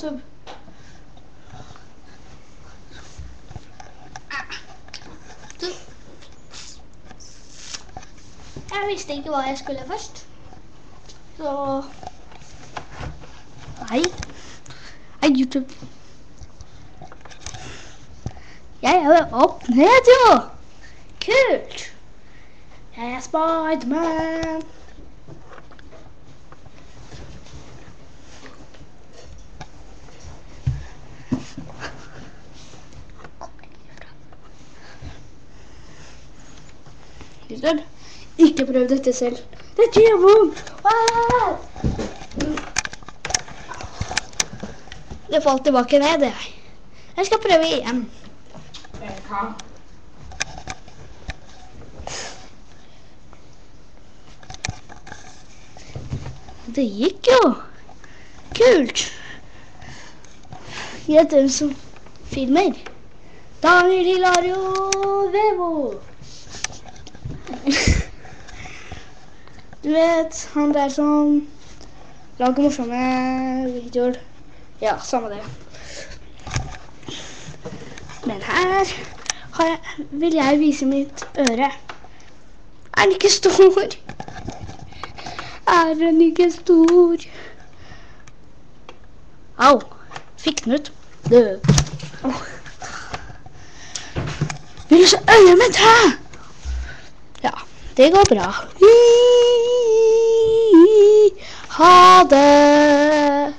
YouTube. Jeg visste ikke hva jeg skulle først. Så... Hei. Hei, YouTube. Jeg er opp ned, jo. Kult. Jeg er Spiderman. Ikke prøv dette selv. Det gjør vondt. Det falt tilbake ned, det. Jeg skal prøve igjen. Det gikk jo. Kult. Gjett hvem som filmer. Daniel Hilario Vevo. Du vet, han der som lager morsomme videoer. Ja, samme det. Men her vil jeg vise mitt øre. Er den ikke stor? Er den ikke stor? Au, fikk den ut. Vil du se øyet mitt her? Ja, det går bra. Ha det!